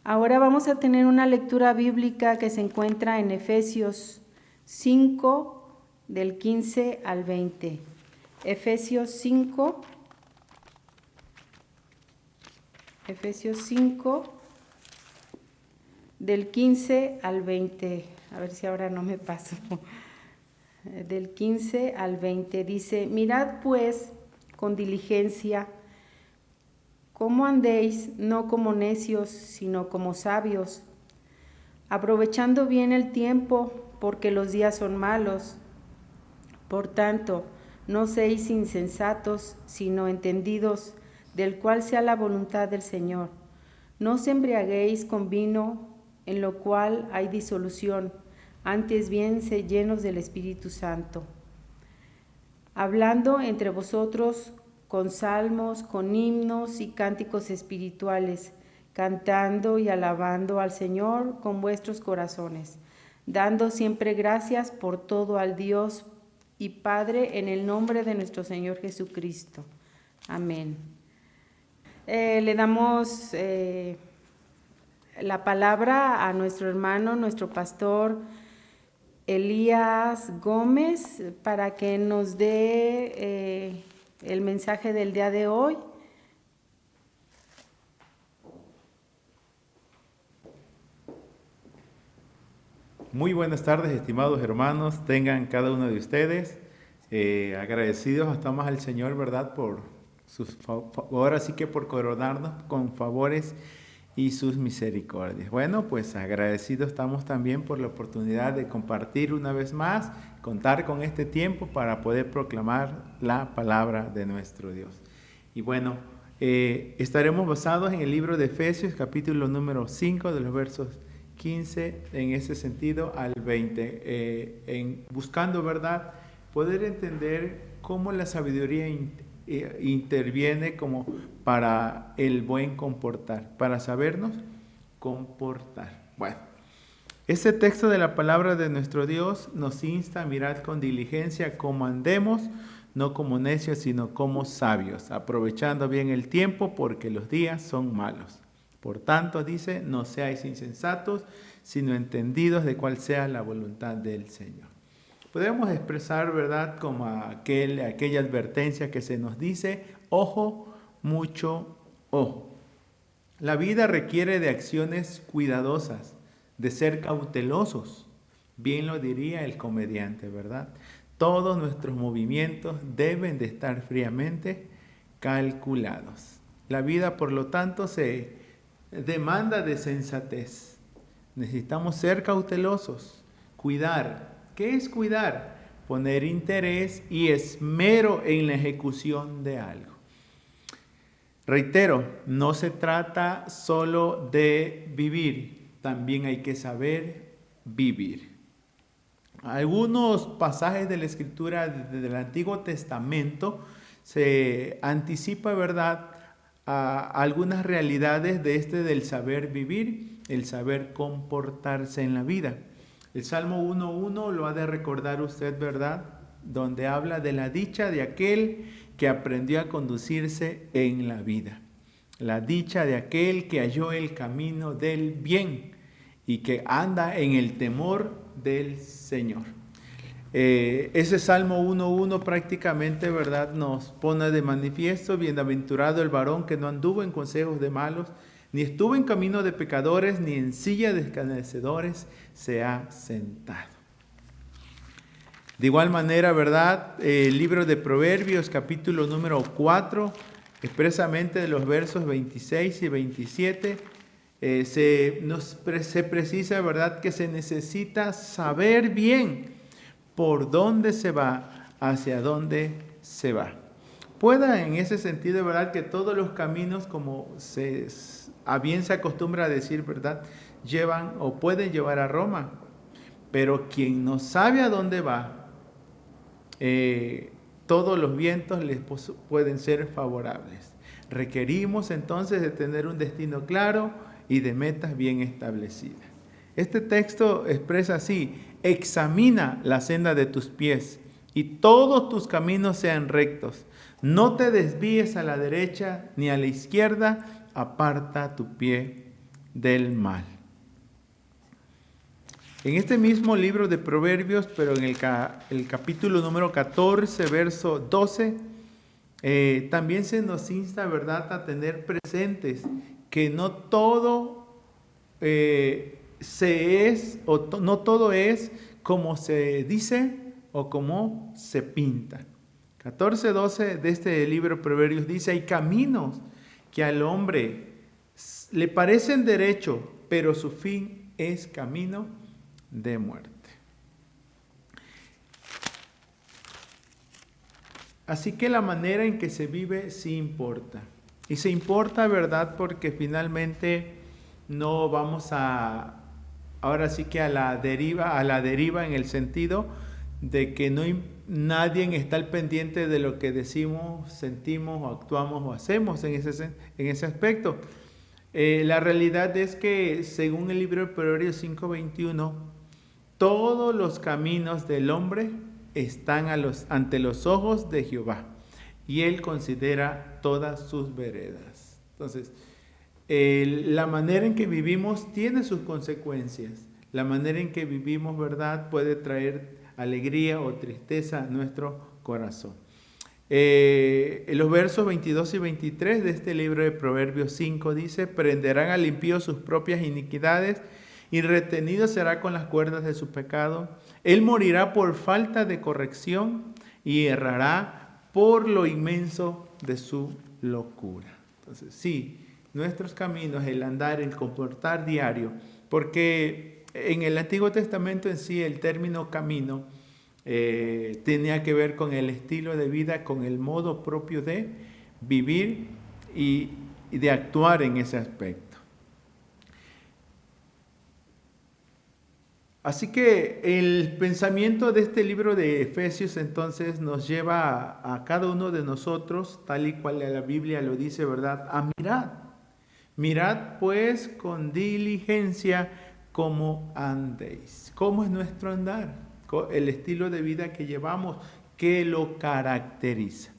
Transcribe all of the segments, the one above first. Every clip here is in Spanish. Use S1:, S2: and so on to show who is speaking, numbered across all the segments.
S1: Ahora vamos a tener una lectura bíblica que se encuentra en Efesios 5, del 15 al 20. Efesios 5, del 15 al 20. A ver si ahora no me paso. Del 15 al 20 dice: mirad pues con diligencia cómo andéis, no como necios, sino como sabios, aprovechando bien el tiempo, porque los días son malos. Por tanto, no seáis insensatos, sino entendidos del cual sea la voluntad del Señor. No os embriaguéis con vino, en lo cual hay disolución, antes bien sed llenos del Espíritu Santo, hablando entre vosotros con salmos, con himnos y cánticos espirituales, cantando y alabando al Señor con vuestros corazones, dando siempre gracias por todo al Dios y Padre, en el nombre de nuestro Señor Jesucristo. Amén. Le damos la palabra a nuestro hermano, nuestro pastor Elías Gómez, para que nos dé el mensaje del día de hoy.
S2: Muy buenas tardes, estimados hermanos, tengan cada uno de ustedes agradecidos estamos al Señor, ¿verdad? Por sus ahora sí que por coronarnos con favores y sus misericordias. Bueno, pues agradecidos estamos también por la oportunidad de compartir una vez más, contar con este tiempo para poder proclamar la palabra de nuestro Dios. Y bueno, estaremos basados en el libro de Efesios, capítulo número 5, de los versos 15, en ese sentido, al 20, en buscando, ¿verdad?, poder entender cómo la sabiduría interviene como para el buen comportar, para sabernos comportar. Bueno, este texto de la palabra de nuestro Dios nos insta a mirar con diligencia cómo andemos, no como necios, sino como sabios, aprovechando bien el tiempo porque los días son malos. Por tanto, dice, no seáis insensatos, sino entendidos de cuál sea la voluntad del Señor. Podemos expresar, ¿verdad?, como aquella advertencia que se nos dice, ojo, mucho ojo. La vida requiere de acciones cuidadosas, de ser cautelosos. Bien lo diría el comediante, ¿verdad? Todos nuestros movimientos deben de estar fríamente calculados. La vida, por lo tanto, se demanda de sensatez. Necesitamos ser cautelosos, cuidar. ¿Qué es cuidar? Poner interés y esmero en la ejecución de algo. Reitero, no se trata solo de vivir, también hay que saber vivir. Algunos pasajes de la Escritura del Antiguo Testamento se anticipa, ¿verdad?, a algunas realidades del saber vivir, el saber comportarse en la vida. El Salmo 1:1 lo ha de recordar usted, ¿verdad?, donde habla de la dicha de aquel que aprendió a conducirse en la vida. La dicha de aquel que halló el camino del bien y que anda en el temor del Señor. Ese Salmo 1:1 prácticamente, ¿verdad?, nos pone de manifiesto: bienaventurado el varón que no anduvo en consejos de malos, ni estuvo en camino de pecadores, ni en silla de escarnecedores se ha sentado. De igual manera, ¿verdad?, el libro de Proverbios, capítulo número 4, expresamente de los versos 26 y 27, se precisa, ¿verdad?, que se necesita saber bien por dónde se va, hacia dónde se va. Pueda en ese sentido, ¿verdad?, que todos los caminos, como a bien se acostumbra a decir, ¿verdad?, llevan o pueden llevar a Roma, pero quien no sabe a dónde va, todos los vientos les pueden ser favorables. Requerimos entonces de tener un destino claro y de metas bien establecidas. Este texto expresa así: examina la senda de tus pies y todos tus caminos sean rectos. No te desvíes a la derecha ni a la izquierda, aparta tu pie del mal. En este mismo libro de Proverbios, pero en el capítulo número 14, verso 12, también se nos insta, ¿verdad?, a tener presentes que no todo no todo es como se dice o como se pinta. 14:12 de este libro de Proverbios dice: hay caminos que al hombre le parecen derecho, pero su fin es camino de muerte. Así que la manera en que se vive sí importa. Y se importa, ¿verdad?, porque finalmente no vamos ahora sí que a la deriva en el sentido de que nadie está al pendiente de lo que decimos, sentimos o actuamos o hacemos en ese aspecto. La realidad es que según el libro de Proverbios 5:21, todos los caminos del hombre están ante los ojos de Jehová, y Él considera todas sus veredas. Entonces, la manera en que vivimos tiene sus consecuencias. La manera en que vivimos, ¿verdad?, puede traer alegría o tristeza a nuestro corazón. En los versos 22 y 23 de este libro de Proverbios 5 dice: prenderán al impío sus propias iniquidades, y retenido será con las cuerdas de su pecado. Él morirá por falta de corrección y errará por lo inmenso de su locura. Entonces, sí, nuestros caminos, el andar, el comportar diario, porque en el Antiguo Testamento en sí el término camino tenía que ver con el estilo de vida, con el modo propio de vivir y de actuar en ese aspecto. Así que el pensamiento de este libro de Efesios entonces nos lleva a cada uno de nosotros, tal y cual la Biblia lo dice, ¿verdad?, a mirar. Mirad pues con diligencia cómo andéis. ¿Cómo es nuestro andar? El estilo de vida que llevamos, ¿qué lo caracteriza?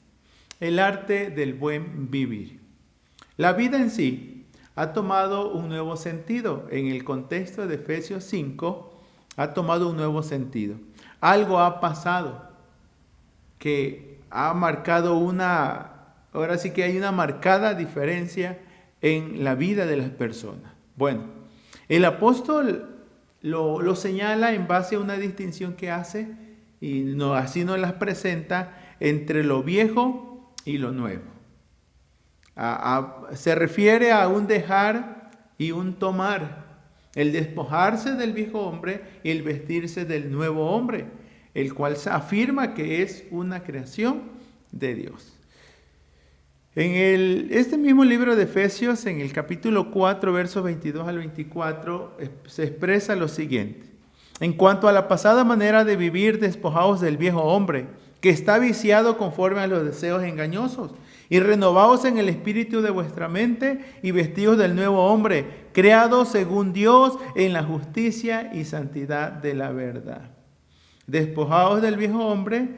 S2: El arte del buen vivir. La vida en sí ha tomado un nuevo sentido. En el contexto de Efesios 5, ha tomado un nuevo sentido. Algo ha pasado que ha marcado ahora sí que hay una marcada diferencia en la vida de las personas. Bueno, el apóstol lo señala en base a una distinción que hace, y así nos las presenta, entre lo viejo y lo nuevo. Se refiere a un dejar y un tomar. El despojarse del viejo hombre y el vestirse del nuevo hombre, el cual se afirma que es una creación de Dios. En este mismo libro de Efesios, en el capítulo 4, versos 22 al 24, se expresa lo siguiente: en cuanto a la pasada manera de vivir, despojaos del viejo hombre, que está viciado conforme a los deseos engañosos, y renovaos en el espíritu de vuestra mente, y vestidos del nuevo hombre, creado según Dios en la justicia y santidad de la verdad. Despojaos del viejo hombre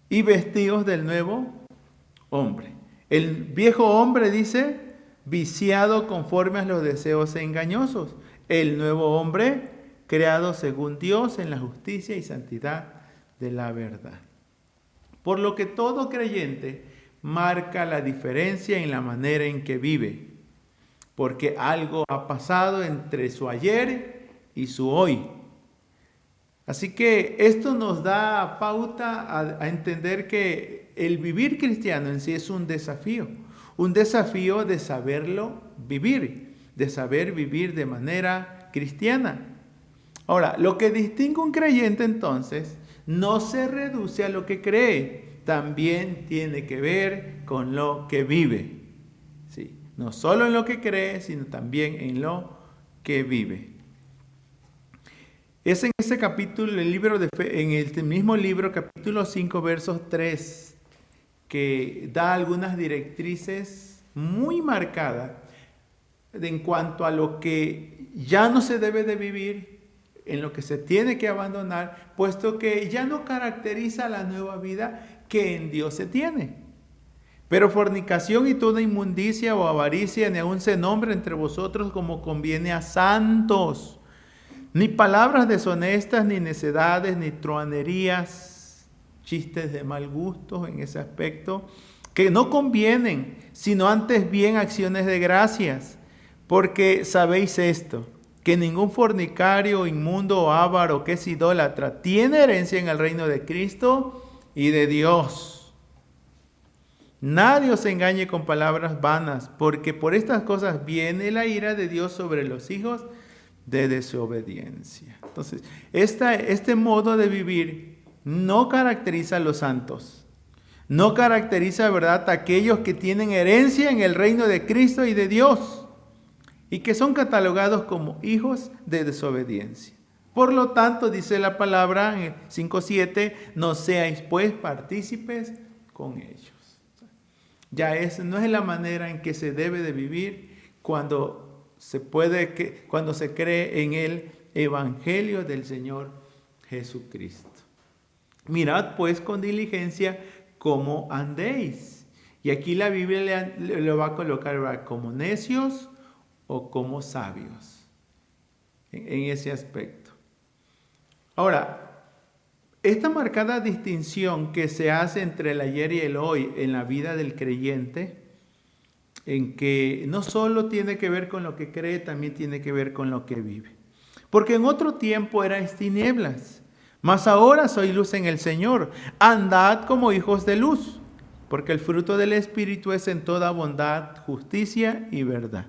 S2: y vestidos del nuevo hombre. El viejo hombre dice, viciado conforme a los deseos engañosos. El nuevo hombre, creado según Dios en la justicia y santidad de la verdad. Por lo que todo creyente marca la diferencia en la manera en que vive, porque algo ha pasado entre su ayer y su hoy. Así que esto nos da pauta a entender que el vivir cristiano en sí es un desafío de saberlo vivir, de saber vivir de manera cristiana. Ahora, lo que distingue un creyente entonces no se reduce a lo que cree, también tiene que ver con lo que vive. Sí, no solo en lo que cree, sino también en lo que vive. Es en ese capítulo, en el mismo libro, capítulo 5, versos 3, que da algunas directrices muy marcadas en cuanto a lo que ya no se debe de vivir, en lo que se tiene que abandonar, puesto que ya no caracteriza la nueva vida que en Dios se tiene. Pero fornicación y toda inmundicia o avaricia ni aun se nombra entre vosotros como conviene a santos. Ni palabras deshonestas, ni necedades, ni truanerías, chistes de mal gusto en ese aspecto, que no convienen, sino antes bien acciones de gracias. Porque sabéis esto, que ningún fornicario, inmundo o avaro que es idólatra tiene herencia en el reino de Cristo y de Dios. Nadie os engañe con palabras vanas, porque por estas cosas viene la ira de Dios sobre los hijos de desobediencia. Entonces, este modo de vivir no caracteriza a los santos. No caracteriza, ¿verdad?, a aquellos que tienen herencia en el reino de Cristo y de Dios y que son catalogados como hijos de desobediencia. Por lo tanto, dice la palabra en 5:7, no seáis pues partícipes con ellos. Ya no es la manera en que se debe de vivir cuando se cree en el evangelio del Señor Jesucristo. Mirad pues con diligencia cómo andéis. Y aquí la Biblia lo va a colocar, ¿verdad?, como necios o como sabios en ese aspecto. Ahora, esta marcada distinción que se hace entre el ayer y el hoy en la vida del creyente, en que no solo tiene que ver con lo que cree, también tiene que ver con lo que vive. Porque en otro tiempo erais tinieblas, mas ahora sois luz en el Señor. Andad como hijos de luz, porque el fruto del Espíritu es en toda bondad, justicia y verdad,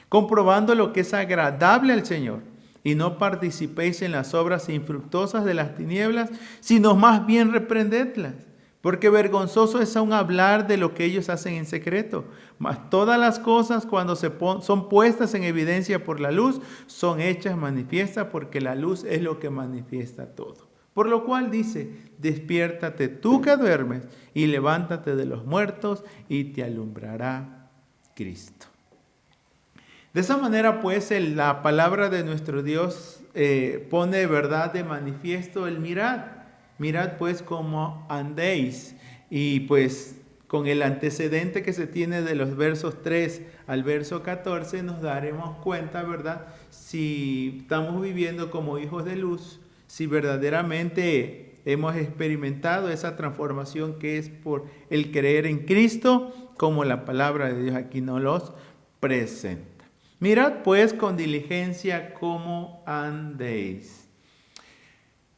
S2: comprobando lo que es agradable al Señor. Y no participéis en las obras infructuosas de las tinieblas, sino más bien reprendedlas. Porque vergonzoso es aún hablar de lo que ellos hacen en secreto. Mas todas las cosas, cuando son puestas en evidencia por la luz, son hechas manifiestas, porque la luz es lo que manifiesta todo. Por lo cual dice, despiértate tú que duermes, y levántate de los muertos, y te alumbrará Cristo. De esa manera, pues, la palabra de nuestro Dios pone, ¿verdad?, de manifiesto el mirad. Mirad, pues, cómo andéis. Y, pues, con el antecedente que se tiene de los versos 3 al verso 14, nos daremos cuenta, ¿verdad?, si estamos viviendo como hijos de luz, si verdaderamente hemos experimentado esa transformación que es por el creer en Cristo, como la palabra de Dios aquí nos los presenta. Mirad pues con diligencia cómo andéis.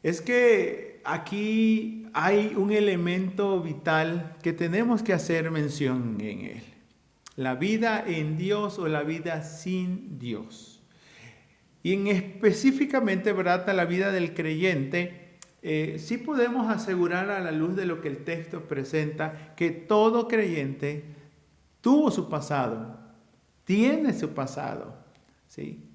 S2: Es que aquí hay un elemento vital que tenemos que hacer mención en él. La vida en Dios o la vida sin Dios. Y en específicamente, ¿verdad?, la vida del creyente, sí podemos asegurar a la luz de lo que el texto presenta, que todo creyente tuvo su pasado. Tiene su pasado, ¿sí?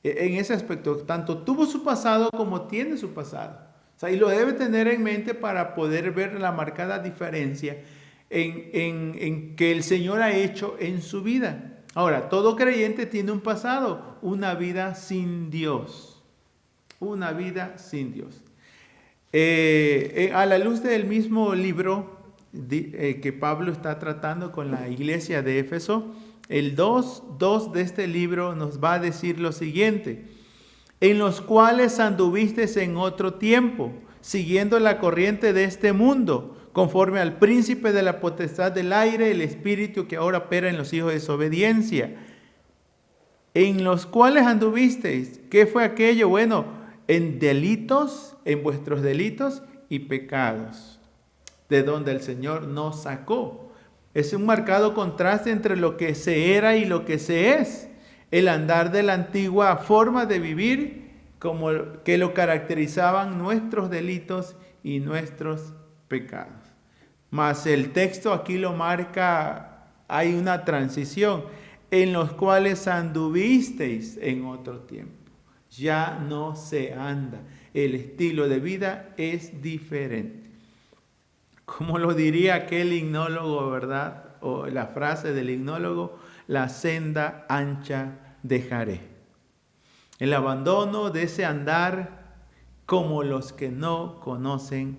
S2: En ese aspecto, tanto tuvo su pasado como tiene su pasado. O sea, y lo debe tener en mente para poder ver la marcada diferencia en que el Señor ha hecho en su vida. Ahora, todo creyente tiene un pasado, una vida sin Dios. Una vida sin Dios. A la luz del mismo libro que Pablo está tratando con la iglesia de Éfeso, el 2 de este libro nos va a decir lo siguiente: en los cuales anduvisteis en otro tiempo, siguiendo la corriente de este mundo, conforme al príncipe de la potestad del aire, el espíritu que ahora opera en los hijos de desobediencia. En los cuales anduvisteis. ¿Qué fue aquello? Bueno, en delitos, en vuestros delitos y pecados, de donde el Señor nos sacó. Es un marcado contraste entre lo que se era y lo que se es. El andar de la antigua forma de vivir, como que lo caracterizaban nuestros delitos y nuestros pecados. Mas el texto aquí lo marca, hay una transición, en los cuales anduvisteis en otro tiempo. Ya no se anda. El estilo de vida es diferente. Como lo diría aquel himnólogo, ¿verdad? O la frase del himnólogo, la senda ancha dejaré. El abandono de ese andar como los que no conocen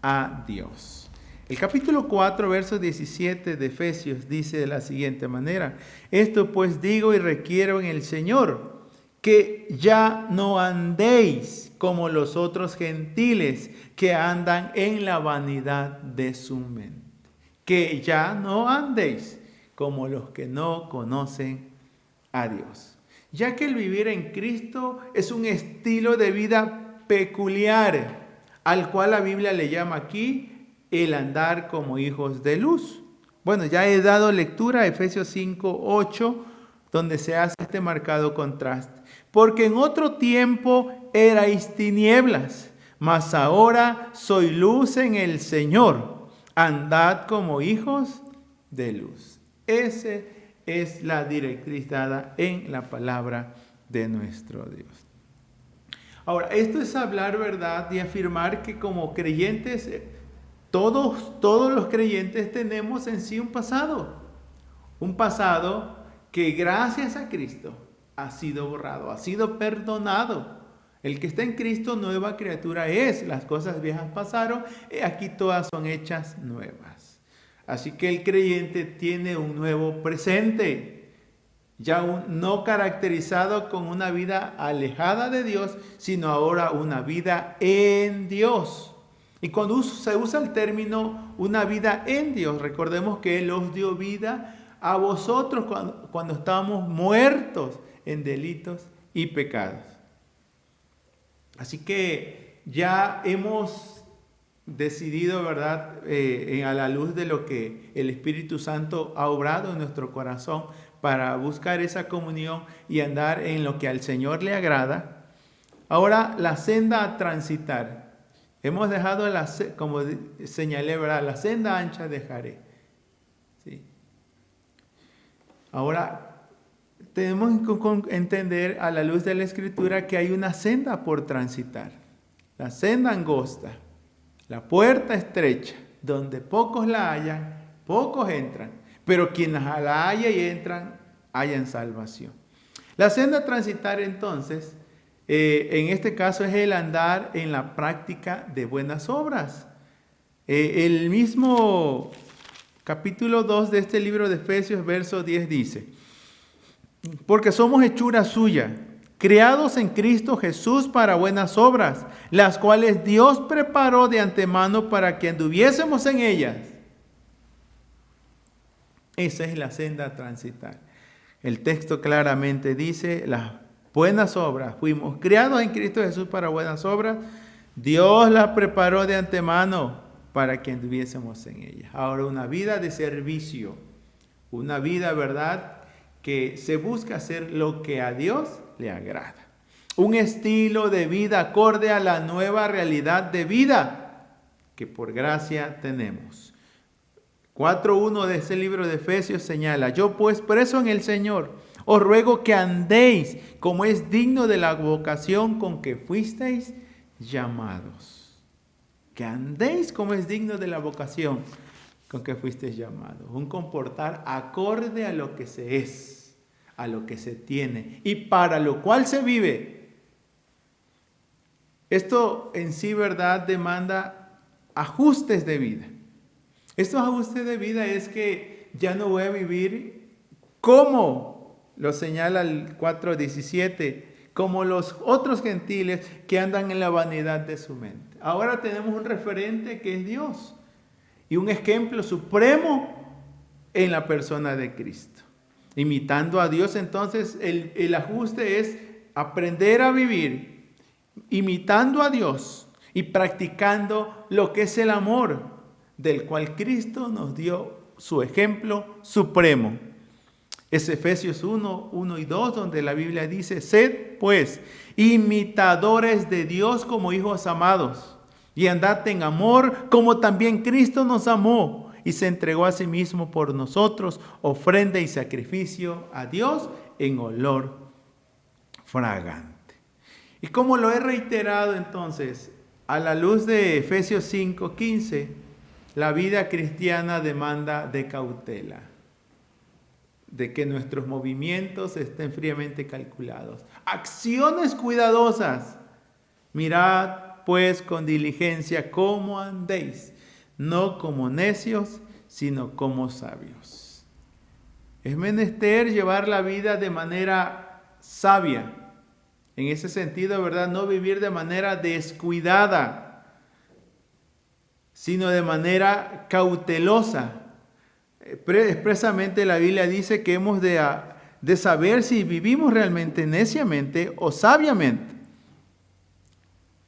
S2: a Dios. El capítulo 4, verso 17 de Efesios dice de la siguiente manera: esto pues digo y requiero en el Señor, que ya no andéis como los otros gentiles que andan en la vanidad de su mente. Que ya no andéis como los que no conocen a Dios. Ya que el vivir en Cristo es un estilo de vida peculiar, al cual la Biblia le llama aquí el andar como hijos de luz. Bueno, ya he dado lectura a Efesios 5, 8, donde se hace este marcado contraste. Porque en otro tiempo erais tinieblas, mas ahora soy luz en el Señor. Andad como hijos de luz. Esa es la directriz dada en la palabra de nuestro Dios. Ahora, esto es hablar verdad y afirmar que como creyentes, todos los creyentes tenemos en sí un pasado que gracias a Cristo ha sido borrado, ha sido perdonado. El que está en Cristo, nueva criatura es. Las cosas viejas pasaron, aquí todas son hechas nuevas. Así que el creyente tiene un nuevo presente, ya no caracterizado con una vida alejada de Dios, sino ahora una vida en Dios. Y cuando se usa el término una vida en Dios, recordemos que Él os dio vida a vosotros cuando estábamos muertos en delitos y pecados. Así que ya hemos decidido, ¿verdad? A la luz de lo que el Espíritu Santo ha obrado en nuestro corazón para buscar esa comunión y andar en lo que al Señor le agrada. Ahora, la senda a transitar. Hemos dejado, como señalé, ¿verdad? La senda ancha dejaré. ¿Sí? Ahora, tenemos que entender a la luz de la Escritura que hay una senda por transitar. La senda angosta, la puerta estrecha, donde pocos la hallan, pocos entran. Pero quienes la hallan y entran, hallan salvación. La senda a transitar entonces, en este caso es el andar en la práctica de buenas obras. El mismo capítulo 2 de este libro de Efesios, verso 10 dice: porque somos hechura suya, creados en Cristo Jesús para buenas obras, las cuales Dios preparó de antemano para que anduviésemos en ellas. Esa es la senda a transitar. El texto claramente dice: las buenas obras, fuimos creados en Cristo Jesús para buenas obras, Dios las preparó de antemano para que anduviésemos en ellas. Ahora, una vida de servicio, una vida, ¿verdad?, que se busca hacer lo que a Dios le agrada. Un estilo de vida acorde a la nueva realidad de vida que por gracia tenemos. 4.1 de este libro de Efesios señala: yo pues preso en el Señor, os ruego que andéis como es digno de la vocación con que fuisteis llamados. Que andéis como es digno de la vocación con que fuisteis llamados. Un comportar acorde a lo que se es, a lo que se tiene y para lo cual se vive. Esto en sí, ¿verdad?, demanda ajustes de vida. Estos ajustes de vida es que ya no voy a vivir como lo señala el 4.17, como los otros gentiles que andan en la vanidad de su mente. Ahora tenemos un referente que es Dios y un ejemplo supremo en la persona de Cristo. Imitando a Dios, entonces el ajuste es aprender a vivir imitando a Dios y practicando lo que es el amor, del cual Cristo nos dio su ejemplo supremo. Es Efesios 1 y 2, donde la Biblia dice: sed pues imitadores de Dios como hijos amados, y andad en amor como también Cristo nos amó y se entregó a sí mismo por nosotros, ofrenda y sacrificio a Dios en olor fragante. Y como lo he reiterado entonces, a la luz de Efesios 5:15, la vida cristiana demanda de cautela, de que nuestros movimientos estén fríamente calculados. Acciones cuidadosas. Mirad pues con diligencia cómo andéis, no como necios, sino como sabios. Es menester llevar la vida de manera sabia. En ese sentido, ¿verdad? No vivir de manera descuidada, sino de manera cautelosa. Expresamente la Biblia dice que hemos de saber si vivimos realmente neciamente o sabiamente.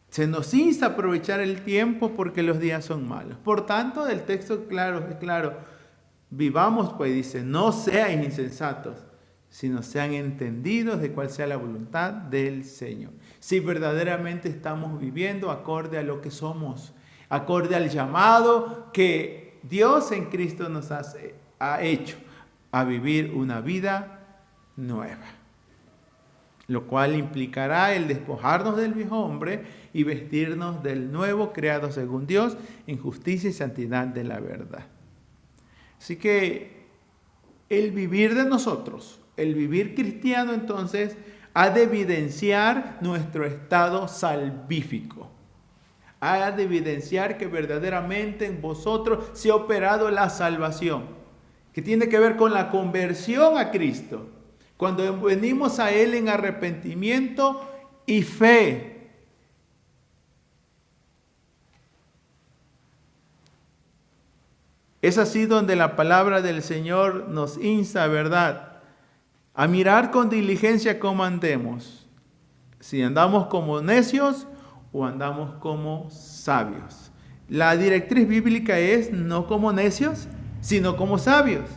S2: Se nos insta a aprovechar el tiempo porque los días son malos. Por tanto, el texto es claro. Vivamos, pues dice, no seáis insensatos, sino sean entendidos de cuál sea la voluntad del Señor. Si verdaderamente estamos viviendo acorde a lo que somos, acorde al llamado que Dios en Cristo nos ha hecho a vivir una vida nueva. Lo cual implicará el despojarnos del viejo hombre y vestirnos del nuevo creado según Dios en justicia y santidad de la verdad. Así que el vivir de nosotros, el vivir cristiano entonces, ha de evidenciar nuestro estado salvífico. Ha de evidenciar que verdaderamente en vosotros se ha operado la salvación, que tiene que ver con la conversión a Cristo. Cuando venimos a Él en arrepentimiento y fe. Es así donde la palabra del Señor nos insta, ¿verdad?, a mirar con diligencia cómo andemos. Si andamos como necios o andamos como sabios. La directriz bíblica es no como necios, sino como sabios.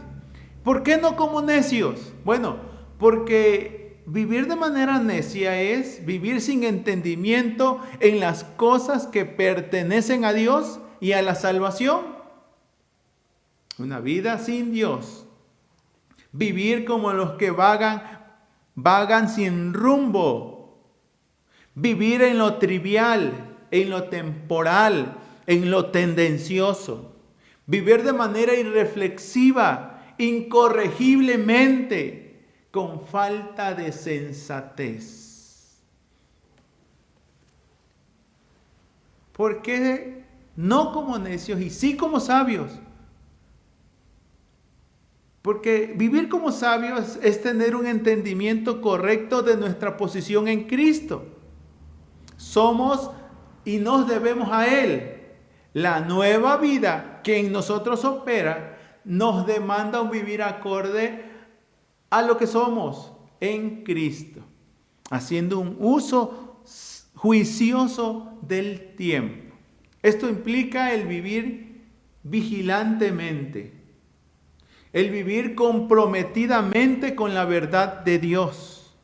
S2: ¿Por qué no como necios? Bueno, porque vivir de manera necia es vivir sin entendimiento en las cosas que pertenecen a Dios y a la salvación. Una vida sin Dios. Vivir como los que vagan sin rumbo. Vivir en lo trivial, en lo temporal, en lo tendencioso. Vivir de manera irreflexiva, incorregiblemente, con falta de sensatez. ¿Por qué no como necios y sí como sabios? Porque vivir como sabios es tener un entendimiento correcto de nuestra posición en Cristo. Somos y nos debemos a Él. La nueva vida que en nosotros opera nos demanda un vivir acorde a lo que somos en Cristo, haciendo un uso juicioso del tiempo. Esto implica el vivir vigilantemente, el vivir comprometidamente con la verdad de Dios,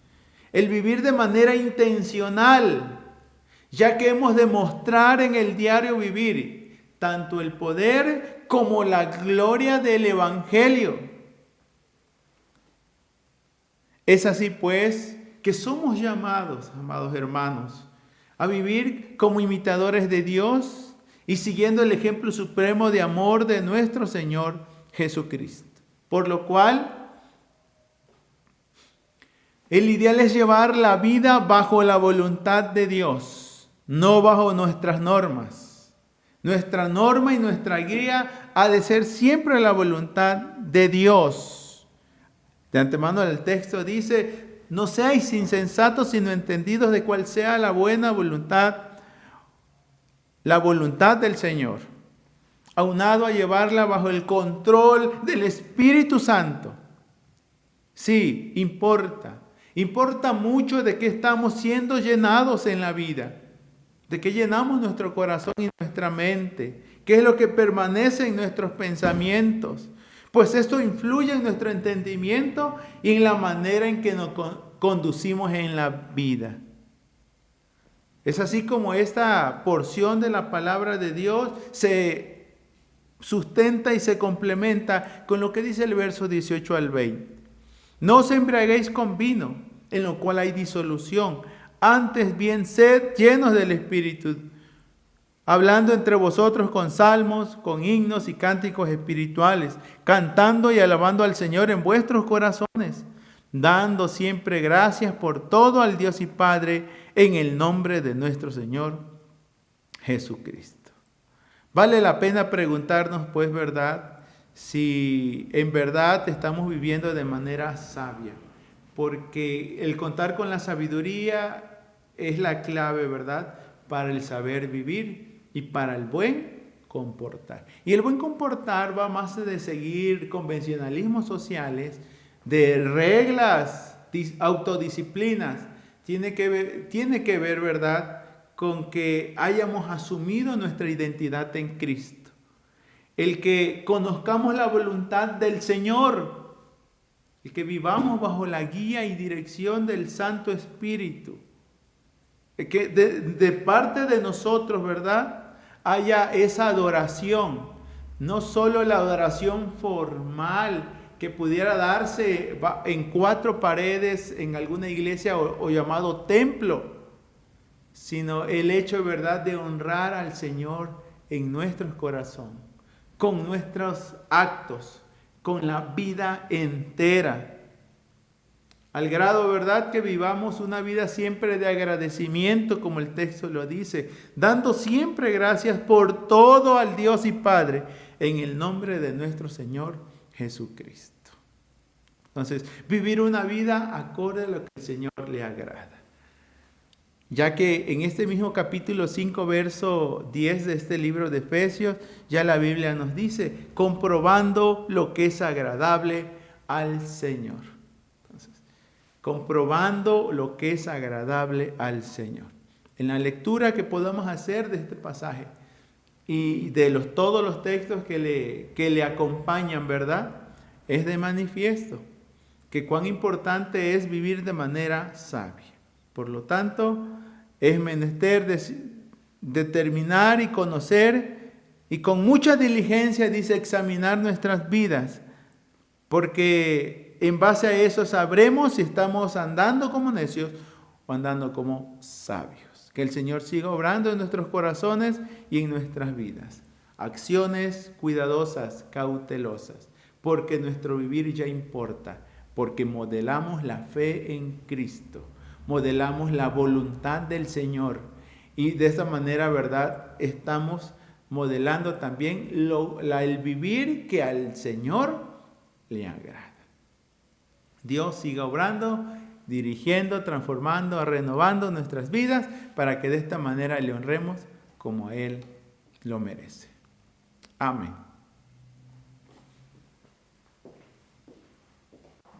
S2: el vivir de manera intencional, ya que hemos de mostrar en el diario vivir tanto el poder como la gloria del Evangelio. Es así pues que somos llamados, amados hermanos, a vivir como imitadores de Dios y siguiendo el ejemplo supremo de amor de nuestro Señor Jesucristo. Por lo cual, el ideal es llevar la vida bajo la voluntad de Dios, no bajo nuestras normas. Nuestra norma y nuestra guía ha de ser siempre la voluntad de Dios. De antemano el texto dice, no seáis insensatos, sino entendidos de cuál sea la buena voluntad, la voluntad del Señor, aunado a llevarla bajo el control del Espíritu Santo. Sí, importa mucho de qué estamos siendo llenados en la vida, de qué llenamos nuestro corazón y nuestra mente, qué es lo que permanece en nuestros pensamientos, pues esto influye en nuestro entendimiento y en la manera en que nos conducimos en la vida. Es así como esta porción de la palabra de Dios se sustenta y se complementa con lo que dice el verso 18 al 20. No os embriaguéis con vino, en lo cual hay disolución. Antes bien, sed llenos del Espíritu, hablando entre vosotros con salmos, con himnos y cánticos espirituales, cantando y alabando al Señor en vuestros corazones, dando siempre gracias por todo al Dios y Padre, en el nombre de nuestro Señor Jesucristo. Vale la pena preguntarnos, pues, ¿verdad?, si en verdad estamos viviendo de manera sabia, porque el contar con la sabiduría es la clave, ¿verdad?, para el saber vivir y para el buen comportar. Y el buen comportar va más de seguir convencionalismos sociales, de reglas, autodisciplinas. Tiene que ver, ¿verdad?, con que hayamos asumido nuestra identidad en Cristo. El que conozcamos la voluntad del Señor, el que vivamos bajo la guía y dirección del Santo Espíritu. Que de parte de nosotros, ¿verdad?, haya esa adoración, no solo la adoración formal que pudiera darse en 4 paredes en alguna iglesia o llamado templo, sino el hecho, ¿verdad?, de honrar al Señor en nuestros corazones, con nuestros actos, con la vida entera. Al grado, ¿verdad?, que vivamos una vida siempre de agradecimiento, como el texto lo dice, dando siempre gracias por todo al Dios y Padre, en el nombre de nuestro Señor Jesucristo. Entonces, vivir una vida acorde a lo que el Señor le agrada. Ya que en este mismo capítulo 5, verso 10 de este libro de Efesios, ya la Biblia nos dice, comprobando lo que es agradable al Señor. Entonces, comprobando lo que es agradable al Señor. En la lectura que podamos hacer de este pasaje y de todos los textos que le acompañan, ¿verdad?, es de manifiesto que cuán importante es vivir de manera sabia. Por lo tanto, es menester determinar y conocer y con mucha diligencia, dice, examinar nuestras vidas, porque en base a eso sabremos si estamos andando como necios o andando como sabios. Que el Señor siga obrando en nuestros corazones y en nuestras vidas. Acciones cuidadosas, cautelosas, porque nuestro vivir ya importa, porque modelamos la fe en Cristo. Modelamos la voluntad del Señor y de esa manera, ¿verdad?, estamos modelando también el vivir que al Señor le agrada. Dios siga obrando, dirigiendo, transformando, renovando nuestras vidas para que de esta manera le honremos como Él lo merece. Amén.